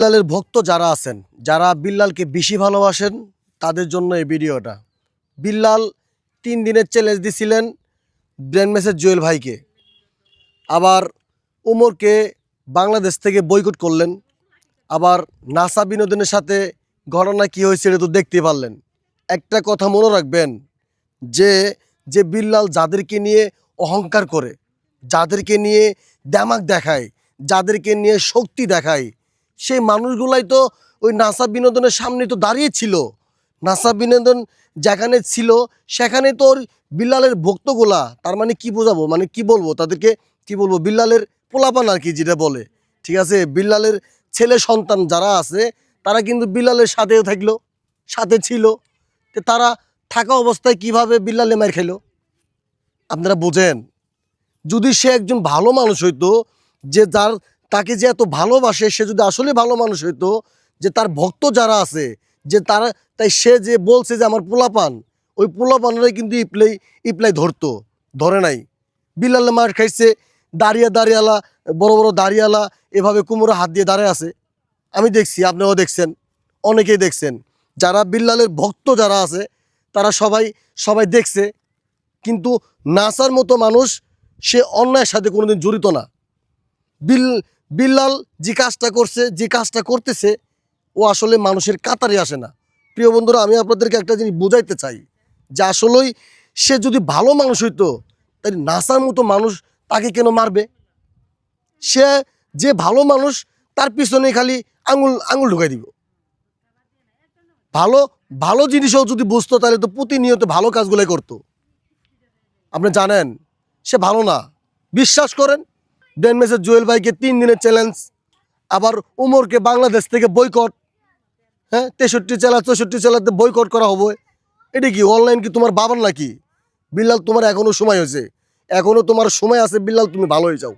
বিল্লালের ভক্ত যারা আছেন, যারা বিল্লালকে বেশি ভালোবাসেন, তাদের জন্য এই ভিডিওটা। বিল্লাল 3 দিনের চ্যালেঞ্জ দিছিলেন ব্র্যান্ড মেসেজ জুয়েল ভাইকে, আবার উমরকে বাংলাদেশ থেকে বয়কট করলেন। আবার নাসা বিনোদনের সাথে ঘটনা কী হয়েছে এটা তো দেখতে পারলেন। একটা কথা মনে রাখবেন, যে যে বিল্লাল যাদেরকে নিয়ে অহংকার করে, যাদেরকে নিয়ে দেমাক দেখায়, যাদেরকে নিয়ে শক্তি দেখায়, সেই মানুষগুলাই তো ওই নাসা বিনোদনের সামনে তো দাঁড়িয়েছিল। নাসা বিনোদন যেখানে ছিল সেখানে তো ওর বিল্লালের ভক্তগুলা, তার মানে কি বোঝাবো, মানে কি বলবো তাদেরকে, কি বলবো, বিল্লালের পোলাপান আর কি যেটা বলে, ঠিক আছে। বিল্লালের ছেলে সন্তান যারা আছে তারা কিন্তু বিল্লালের সাথেও থাকলো, সাথে ছিল। তো তারা থাকা অবস্থায় কিভাবে বিল্লালে মার খেলো আপনারা বোঝেন। যদি সে একজন ভালো মানুষ হইতো, যে তাকে যে এত ভালোবাসে, সে যদি আসলে ভালো মানুষ হইতো, যে তার ভক্ত যারা আছে, যে তারা, তাই সে যে বলছে যে আমার পোলাপান, ওই পোলাপানরাই কিন্তু ইপলাই ধরতো, ধরে নাই। বিল্লালে মার খাইছে, দাঁড়িয়ালা, বড় বড় দাঁড়িয়ালা এভাবে কুমড়ো হাত দিয়ে দাঁড়ায় আছে। আমি দেখছি, আপনারাও দেখছেন, অনেকেই দেখছেন। যারা বিল্লালের ভক্ত যারা আছে তারা সবাই দেখছে। কিন্তু নাসার মতো মানুষ, সে অন্যায়ের সাথে কোনোদিন জড়িত না। বিল্লাল যে কাজটা করছে, যে কাজটা করতেছে, ও আসলে মানুষের কাতারে আসে না। প্রিয় বন্ধুরা, আমি আপনাদেরকে একটা জিনিস বোঝাইতে চাই, যে আসলেই সে যদি ভালো মানুষ হইতো, তাই নাসার মতো মানুষ তাকে কেন মারবে? সে যে ভালো মানুষ, তার পিছনে খালি আঙুল ঢুকাই দিব। ভালো জিনিসও যদি বুঝতো, তাহলে তো প্রতিনিয়ত ভালো কাজগুলোই করতো। আপনি জানেন সে ভালো না, বিশ্বাস করেন। ব্র্যান্ড মেসেজ জুয়েল ভাইকে 3 দিনের চ্যালেঞ্জ, আবার উমরকে বাংলাদেশ থেকে বয়কট, হ্যাঁ, 63 জেলাতে বয়কট করা হবে। এটা কি অনলাইন কি তোমার বাবার নাকি? বিল্লাল, তোমার এখনো সময় হয়েছে, এখনো তোমার সময় আছে। বিল্লাল, তুমি ভালো হয়ে যাও।